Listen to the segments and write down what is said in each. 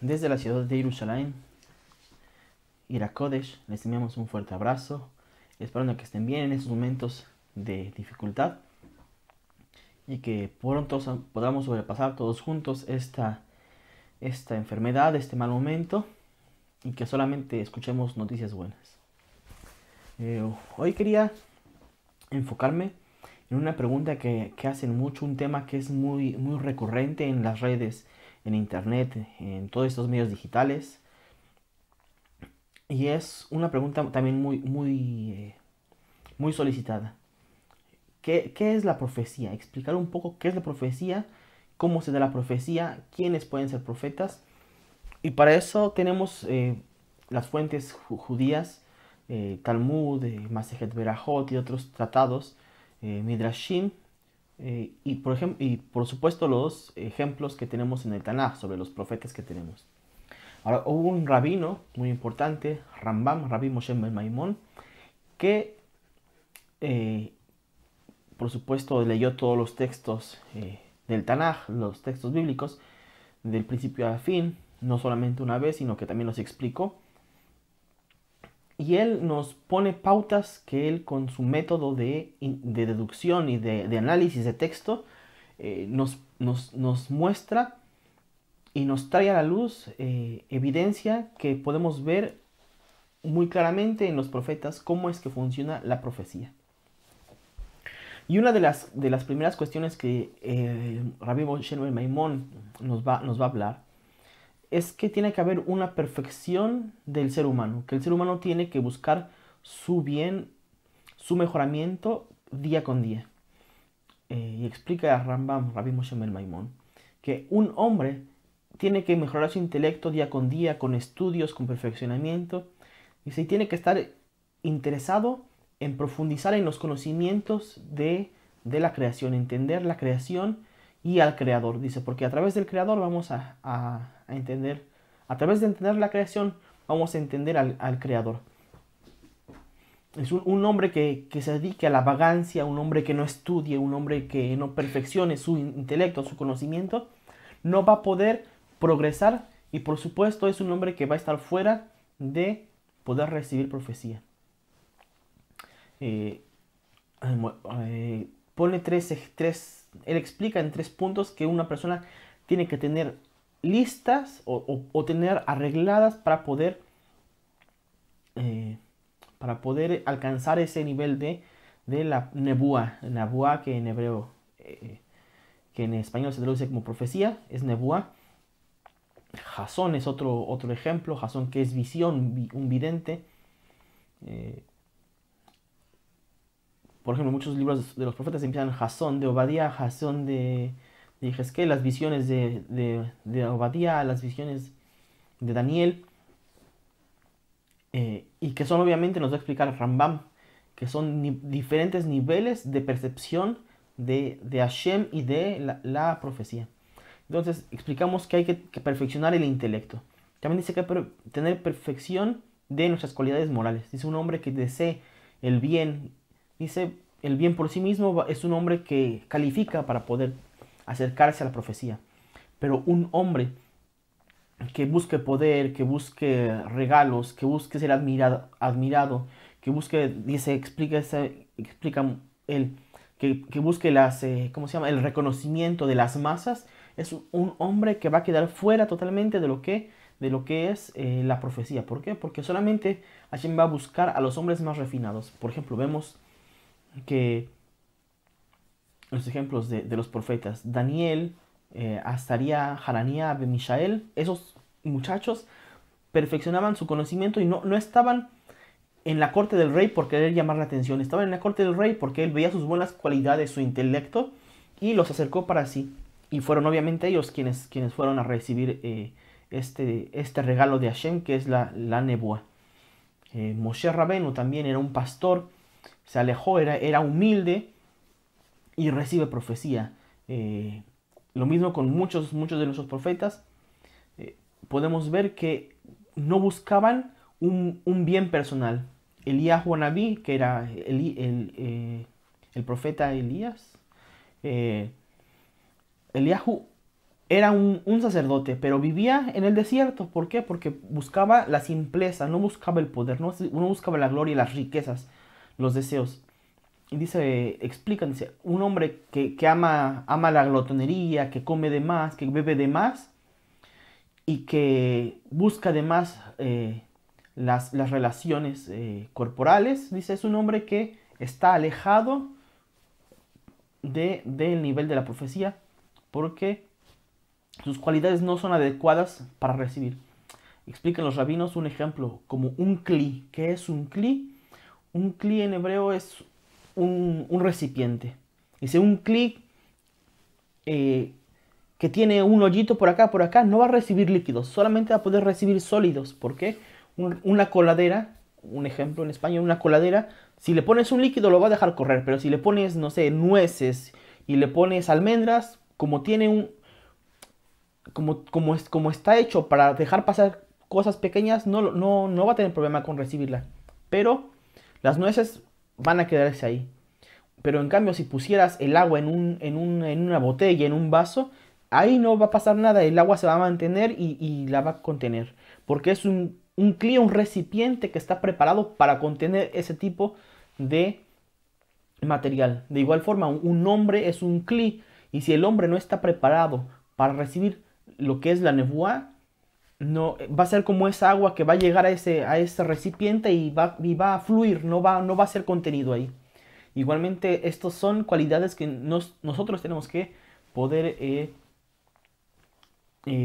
Desde la ciudad de Jerusalén, Ira Kodesh, les enviamos un fuerte abrazo, esperando que estén bien en estos momentos de dificultad y que pronto podamos sobrepasar todos juntos esta enfermedad, este mal momento, y que solamente escuchemos noticias buenas. Hoy quería enfocarme en una pregunta que hacen mucho, un tema que es muy recurrente en las redes, en internet, en todos estos medios digitales. Y es una pregunta también muy solicitada. ¿Qué es la profecía? Explicar un poco qué es la profecía, cómo se da la profecía, quiénes pueden ser profetas. Y para eso tenemos las fuentes judías, Talmud, Masejet Berajot y otros tratados, Midrashim, y por supuesto los ejemplos que tenemos en el Tanaj sobre los profetas que tenemos. Ahora, hubo un rabino muy importante, Rambam, Rabbi Moshe ben Maimón, que eh, por supuesto leyó todos los textos del Tanaj, los textos bíblicos, del principio a fin, no solamente una vez, sino que también los explicó. Y él nos pone pautas que él con su método de deducción y de análisis de texto nos muestra y nos trae a la luz evidencia que podemos ver muy claramente en los profetas cómo es que funciona la profecía. Y una de las primeras cuestiones que Rabbi Moshe ben Maimón nos va a hablar es que tiene que haber una perfección del ser humano, que el ser humano tiene que buscar su bien, su mejoramiento día con día. Y explica a Rambam, Rabbi Moshe ben Maimón, que un hombre tiene que mejorar su intelecto día con día, con estudios, con perfeccionamiento, y se tiene que estar interesado en profundizar en los conocimientos de la creación, entender la creación y al creador. Dice, porque a través del creador vamos a entender, a través de entender la creación, vamos a entender al creador. Es un hombre que se dedique a la vagancia, un hombre que no estudie, un hombre que no perfeccione su intelecto, su conocimiento, no va a poder progresar y por supuesto es un hombre que va a estar fuera de poder recibir profecía. Eh, Pone él explica en 3 puntos que una persona tiene que tener listas o tener arregladas para poder alcanzar ese nivel de la nebuá que en hebreo, que en español se traduce como profecía, es nebuá. Jasón es otro ejemplo, Jasón que es visión, un vidente. Eh, por ejemplo, muchos libros de los profetas empiezan Jasón de Obadía, Jasón de Jezquel, las visiones de Obadía, las visiones de Daniel, y que son obviamente, nos va a explicar Rambam, que son diferentes niveles de percepción de Hashem y de la profecía. Entonces explicamos que hay que perfeccionar el intelecto. También dice que hay que tener perfección de nuestras cualidades morales. Dice un hombre que desee el bien, dice el bien por sí mismo es un hombre que califica para poder acercarse a la profecía. Pero un hombre que busque poder, que busque regalos, que busque ser admirado, que busque, dice, explica él, que busque ¿cómo se llama? El reconocimiento de las masas, es un hombre que va a quedar fuera totalmente de lo que es la profecía. ¿Por qué? Porque solamente Hashem va a buscar a los hombres más refinados. Por ejemplo, vemos que los ejemplos de los profetas, Daniel, Azaría, Hananías, Mishael, esos muchachos perfeccionaban su conocimiento y no estaban en la corte del rey por querer llamar la atención, estaban en la corte del rey porque él veía sus buenas cualidades, su intelecto y los acercó para sí. Y fueron obviamente ellos quienes fueron a recibir este regalo de Hashem que es la nebuá. Moshe Rabenu también era un pastor, se alejó, era humilde y recibe profecía. Lo mismo con muchos de nuestros profetas. Podemos ver que no buscaban un bien personal. Eliyahu Anabí, que era el profeta Elías, Eliyahu era un sacerdote, pero vivía en el desierto. ¿Por qué? Porque buscaba la simpleza, no buscaba el poder, no buscaba la gloria, las riquezas, los deseos. Y dice, explican, dice, un hombre que ama la glotonería, que come de más, que bebe de más y que busca de más las relaciones corporales, dice, es un hombre que está alejado del nivel de la profecía porque sus cualidades no son adecuadas para recibir. Explican los rabinos un ejemplo como un cli. ¿Qué es un cli? Un cli en hebreo es un recipiente. Dice un cli que tiene un hoyito por acá, no va a recibir líquidos, solamente va a poder recibir sólidos. ¿Por qué? Una coladera, un ejemplo en español, una coladera, si le pones un líquido lo va a dejar correr, pero si le pones, no sé, nueces y le pones almendras, como tiene como está hecho para dejar pasar cosas pequeñas, no va a tener problema con recibirla. Pero las nueces van a quedarse ahí. Pero en cambio, si pusieras el agua en una botella, en un vaso, ahí no va a pasar nada. El agua se va a mantener y la va a contener. Porque es un cli, un recipiente que está preparado para contener ese tipo de material. De igual forma, un hombre es un cli. Y si el hombre no está preparado para recibir lo que es la nebuá, no, va a ser como esa agua que va a llegar a ese recipiente y va a fluir, no va a ser contenido ahí. Igualmente, estas son cualidades que nosotros tenemos que poder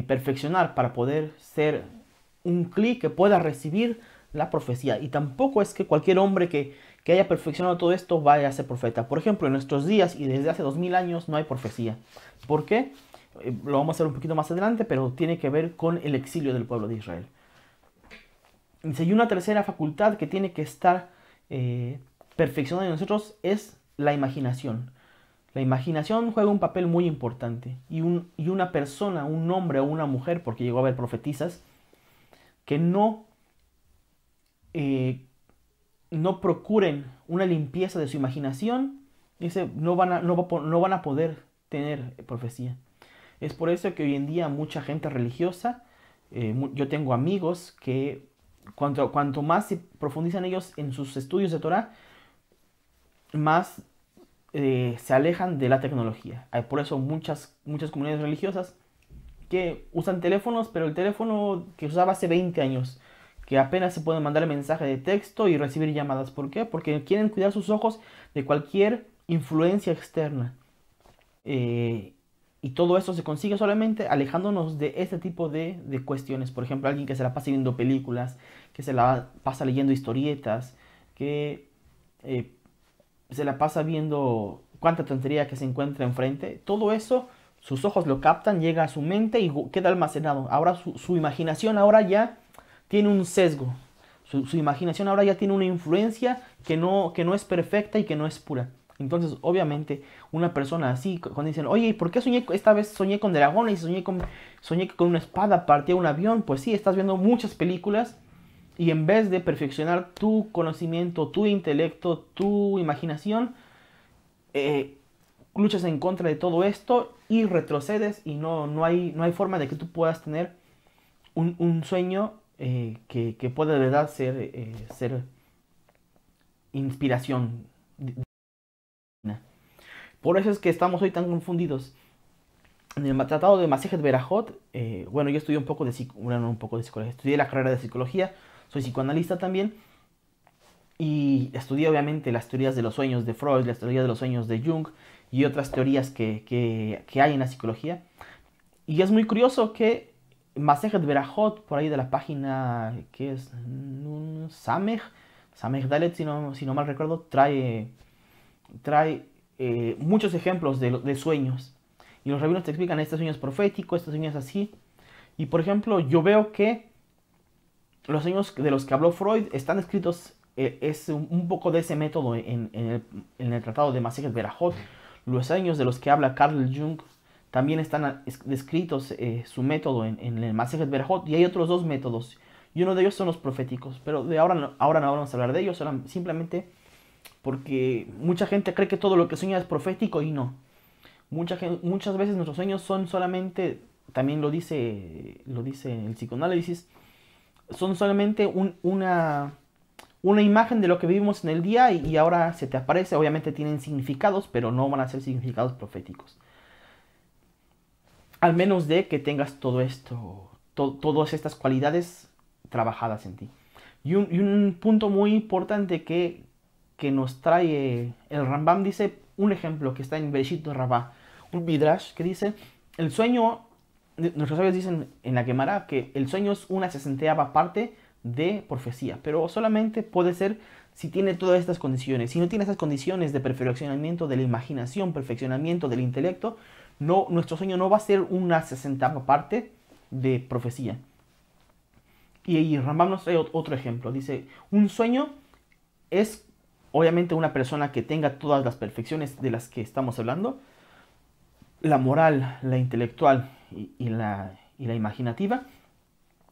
perfeccionar para poder ser un cli que pueda recibir la profecía. Y tampoco es que cualquier hombre que haya perfeccionado todo esto vaya a ser profeta. Por ejemplo, en nuestros días y desde hace 2000 años no hay profecía. ¿Por qué? Lo vamos a hacer un poquito más adelante, pero tiene que ver con el exilio del pueblo de Israel. Y una tercera facultad que tiene que estar perfeccionada en nosotros es la imaginación. La imaginación juega un papel muy importante. Y una persona, un hombre o una mujer, porque llegó a haber profetisas, que eh, no procuren una limpieza de su imaginación, dice, no van a poder tener profecía. Es por eso que hoy en día mucha gente religiosa, yo tengo amigos que cuanto más se profundizan ellos en sus estudios de Torah, más se alejan de la tecnología. Hay por eso muchas comunidades religiosas que usan teléfonos, pero el teléfono que usaba hace 20 años, que apenas se pueden mandar mensaje de texto y recibir llamadas. ¿Por qué? Porque quieren cuidar sus ojos de cualquier influencia externa. Y todo eso se consigue solamente alejándonos de este tipo de cuestiones. Por ejemplo, alguien que se la pasa viendo películas, que se la pasa leyendo historietas, que eh, se la pasa viendo cuánta tontería que se encuentra enfrente. Todo eso, sus ojos lo captan, llega a su mente y queda almacenado. Ahora su imaginación ahora ya tiene un sesgo. Su imaginación ahora ya tiene una influencia que no es perfecta y que no es pura. Entonces, obviamente, una persona así, cuando dicen, oye, ¿por qué esta vez soñé con dragones y soñé que con una espada partía un avión? Pues sí, estás viendo muchas películas y en vez de perfeccionar tu conocimiento, tu intelecto, tu imaginación, eh, luchas en contra de todo esto y retrocedes y no hay forma de que tú puedas tener un sueño que pueda de verdad ser inspiración divina. Por eso es que estamos hoy tan confundidos. En el tratado de Masejet Berajot, bueno, yo estudié un poco de psicología, estudié la carrera de psicología, soy psicoanalista también, y estudié obviamente las teorías de los sueños de Freud, las teorías de los sueños de Jung y otras teorías que hay en la psicología. Y es muy curioso que Masejet Berajot, por ahí de la página que es Samech Dalet, si no mal recuerdo, trae muchos ejemplos de sueños. Y los rabinos te explican, este sueño es profético, este sueño es así. Y por ejemplo, yo veo que los sueños de los que habló Freud están escritos, es un poco de ese método en el tratado de Masejet Berajot. Los sueños de los que habla Carl Jung también están descritos su método en el Masejet Berajot. Y hay otros dos métodos. Y uno de ellos son los proféticos. Pero ahora no vamos a hablar de ellos, simplemente porque mucha gente cree que todo lo que sueña es profético y no. Muchas veces nuestros sueños son solamente también lo dice el psicoanálisis, son solamente una imagen de lo que vivimos en el día y ahora se te aparece. Obviamente tienen significados, pero no van a ser significados proféticos. Al menos de que tengas todo esto, todas estas cualidades trabajadas en ti. Y un punto muy importante que nos trae el Rambam, dice un ejemplo que está en Bereshit Rabbah, un Midrash que dice, el sueño, nuestros sabios dicen en la Gemara que el sueño es una 60ª parte de profecía, pero solamente puede ser si tiene todas estas condiciones. Si no tiene estas condiciones de perfeccionamiento de la imaginación, perfeccionamiento del intelecto, no, nuestro sueño no va a ser una 60ª parte de profecía. Y Rambam nos trae otro ejemplo. Dice, un sueño es obviamente una persona que tenga todas las perfecciones de las que estamos hablando, la moral, la intelectual y la imaginativa.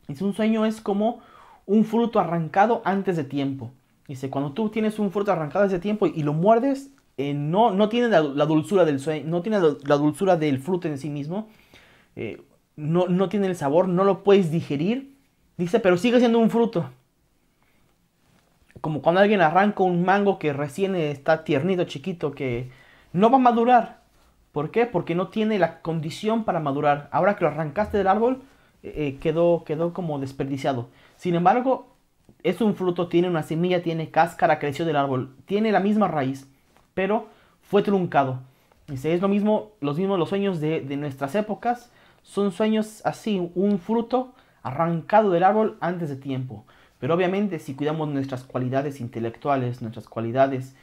Dice, un sueño es como un fruto arrancado antes de tiempo. Dice, cuando tú tienes un fruto arrancado antes de tiempo y lo muerdes, no tiene la dulzura del sueño, no tiene la dulzura del fruto en sí mismo, no tiene el sabor, no lo puedes digerir. Dice, pero sigue siendo un fruto. Como cuando alguien arranca un mango que recién está tiernito, chiquito, que no va a madurar. ¿Por qué? Porque no tiene la condición para madurar. Ahora que lo arrancaste del árbol, quedó como desperdiciado. Sin embargo, es un fruto, tiene una semilla, tiene cáscara, creció del árbol, tiene la misma raíz, pero fue truncado. Dice, es lo mismo, los sueños de nuestras épocas, son sueños así, un fruto arrancado del árbol antes de tiempo. Pero obviamente si cuidamos nuestras cualidades intelectuales, nuestras cualidades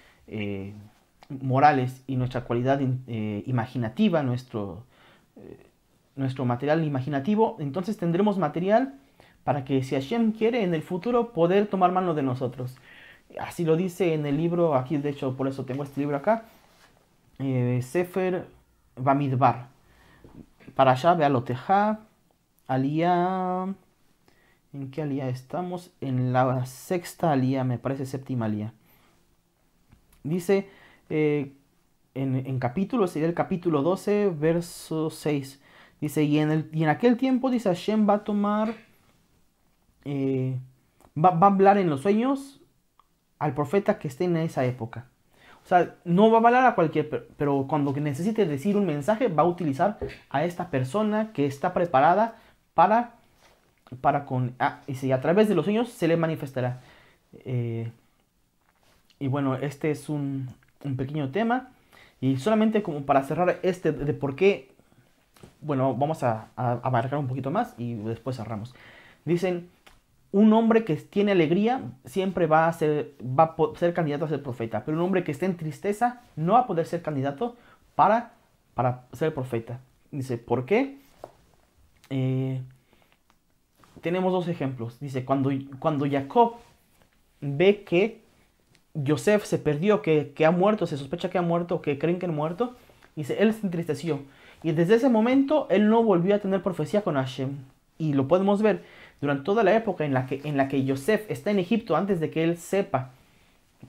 morales y nuestra cualidad imaginativa, nuestro material imaginativo, entonces tendremos material para que si Hashem quiere en el futuro poder tomar mano de nosotros. Así lo dice en el libro, aquí de hecho por eso tengo este libro acá, Sefer Bamidbar, Parashá Bealoteja, Aliyah, ¿en qué aliyah estamos? En la 6ª aliyah, me parece 7ª aliyah. Dice en capítulo, sería el capítulo 12, verso 6. Dice, y en aquel tiempo, dice, Hashem va a tomar, va a hablar en los sueños al profeta que esté en esa época. O sea, no va a hablar a cualquier, pero cuando necesite decir un mensaje, va a utilizar a esta persona que está preparada y a través de los sueños se le manifestará. Y bueno, este es un pequeño tema. Y solamente como para cerrar de por qué, bueno, vamos a abarcar un poquito más y después cerramos. Dicen, un hombre que tiene alegría siempre va a ser candidato a ser profeta, pero un hombre que esté en tristeza no va a poder ser candidato para ser profeta. Dice, ¿por qué? Tenemos dos ejemplos. Dice, cuando Jacob ve que Yosef se perdió, que ha muerto, se sospecha que ha muerto, que creen que ha muerto, dice, él se entristeció. Y desde ese momento él no volvió a tener profecía con Hashem. Y lo podemos ver durante toda la época en la que Yosef está en Egipto, antes de que él sepa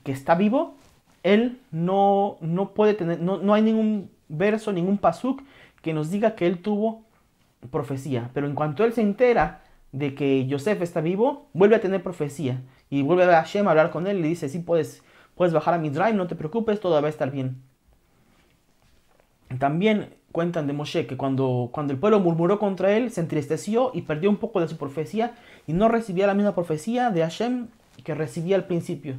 que está vivo, él no puede tener, no hay ningún verso, ningún pasuk que nos diga que él tuvo profecía. Pero en cuanto él se entera de que Yosef está vivo, vuelve a tener profecía. Y vuelve a Hashem a hablar con él y le dice, sí, puedes bajar a Midraim, no te preocupes, todo va a estar bien. También cuentan de Moshe que cuando el pueblo murmuró contra él, se entristeció y perdió un poco de su profecía y no recibía la misma profecía de Hashem que recibía al principio.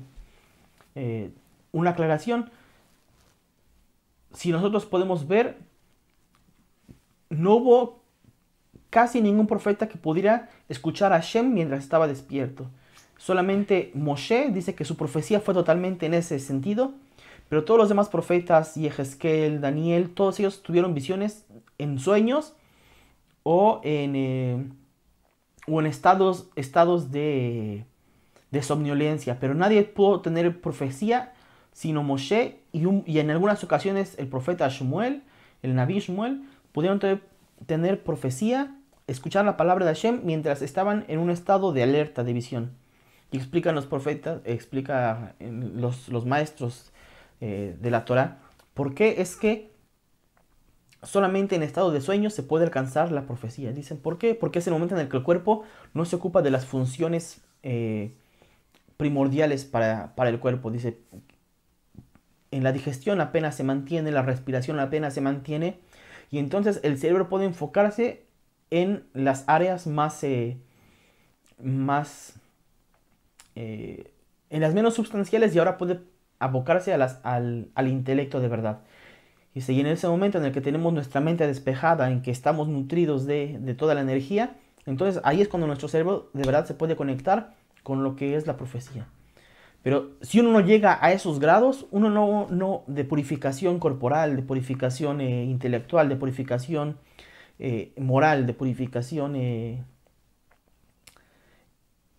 Una aclaración, si nosotros podemos ver, no hubo casi ningún profeta que pudiera escuchar a Hashem mientras estaba despierto. Solamente Moshe dice que su profecía fue totalmente en ese sentido, pero todos los demás profetas, Yehezkel, Daniel, todos ellos tuvieron visiones en sueños o en estados de somnolencia, pero nadie pudo tener profecía sino Moshe y en algunas ocasiones el profeta Shmuel, el Naví Shmuel, pudieron tener profecía, escuchar la palabra de Hashem mientras estaban en un estado de alerta, de visión. Y explican los profetas, explica los maestros de la Torah, por qué es que solamente en estado de sueño se puede alcanzar la profecía. Dicen, ¿por qué? Porque es el momento en el que el cuerpo no se ocupa de las funciones primordiales para el cuerpo. Dice, en la digestión apenas se mantiene, la respiración apenas se mantiene, y entonces el cerebro puede enfocarse en las áreas más en las menos sustanciales, y ahora puede abocarse al intelecto de verdad. Y en ese momento en el que tenemos nuestra mente despejada, en que estamos nutridos de toda la energía, entonces ahí es cuando nuestro cerebro de verdad se puede conectar con lo que es la profecía. Pero si uno no llega a esos grados, uno no de purificación corporal, de purificación intelectual, de purificación moral, de purificación,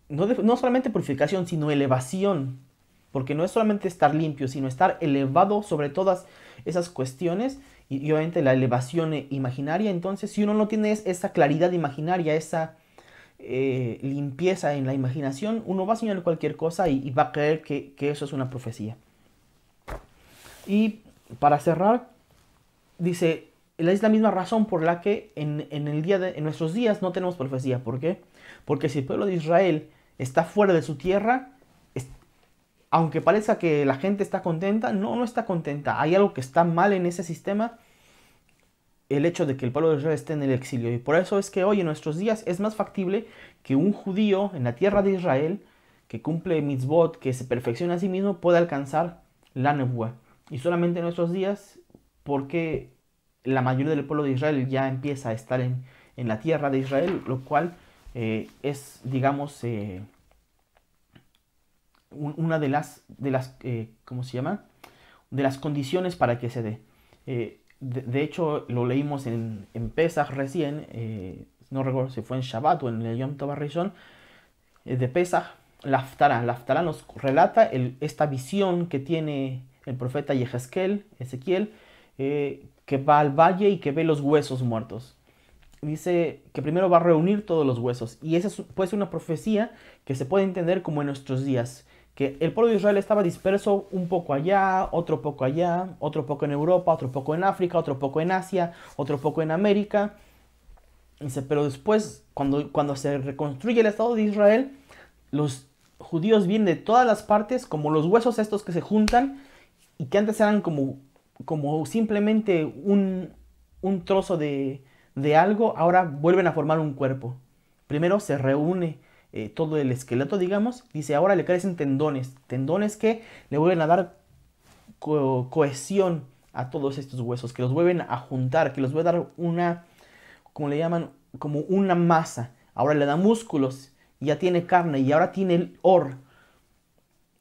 no solamente purificación, sino elevación. Porque no es solamente estar limpio, sino estar elevado sobre todas esas cuestiones y obviamente la elevación imaginaria. Entonces, si uno no tiene esa claridad imaginaria, esa limpieza en la imaginación, uno va a soñar cualquier cosa y va a creer que eso es una profecía. Y para cerrar, dice, es la misma razón por la que en nuestros días no tenemos profecía. ¿Por qué? Porque si el pueblo de Israel está fuera de su tierra, aunque parezca que la gente está contenta, no está contenta. Hay algo que está mal en ese sistema, el hecho de que el pueblo de Israel esté en el exilio. Y por eso es que hoy en nuestros días es más factible que un judío en la tierra de Israel, que cumple mitzvot, que se perfecciona a sí mismo, pueda alcanzar la nebuá. Y solamente en nuestros días, porque la mayoría del pueblo de Israel ya empieza a estar en la tierra de Israel, lo cual es, digamos, una de las ¿cómo se llama? De las condiciones para que se dé. De hecho, lo leímos en Pesach recién, no recuerdo si fue en Shabbat o en el Yom Tov Rishon, de Pesach, la Haftarah. La Haftarah nos relata esta visión que tiene el profeta Ezequiel, que va al valle y que ve los huesos muertos. Dice que primero va a reunir todos los huesos. Y esa puede ser una profecía que se puede entender como en nuestros días. Que el pueblo de Israel estaba disperso un poco allá, otro poco allá, otro poco en Europa, otro poco en África, otro poco en Asia, otro poco en América. Dice, pero después, cuando se reconstruye el Estado de Israel, los judíos vienen de todas las partes, como los huesos estos que se juntan, y que antes eran como simplemente un trozo de algo, ahora vuelven a formar un cuerpo. Primero se reúne todo el esqueleto, digamos. Dice, ahora le crecen tendones que le vuelven a dar cohesión a todos estos huesos, que los vuelven a juntar, que los vuelven a dar una, como le llaman, como una masa. Ahora le da músculos, ya tiene carne, y ahora tiene el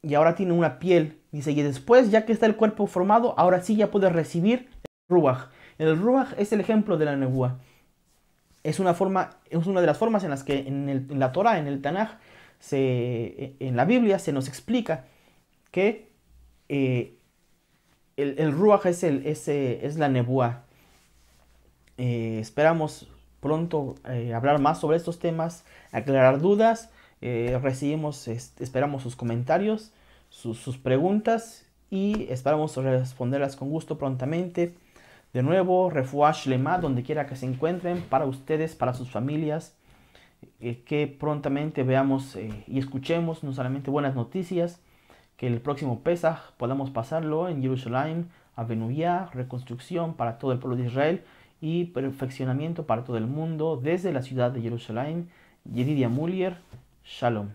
y ahora tiene una piel. Dice, y después, ya que está el cuerpo formado, ahora sí ya puede recibir el ruach. El ruach es el ejemplo de la nebuá. Es una de las formas en las que en la Torah, en el Tanaj, en la Biblia se nos explica que el Ruach es la nebuá. Esperamos pronto hablar más sobre estos temas, aclarar dudas. Esperamos sus comentarios, sus preguntas, y esperamos responderlas con gusto prontamente. De nuevo, Refuah Shlema, donde quiera que se encuentren, para ustedes, para sus familias, que prontamente veamos y escuchemos no solamente buenas noticias, que el próximo Pesach podamos pasarlo en Jerusalén, Avenuyá, reconstrucción para todo el pueblo de Israel y perfeccionamiento para todo el mundo desde la ciudad de Jerusalén. Yedidia Mulier, Shalom.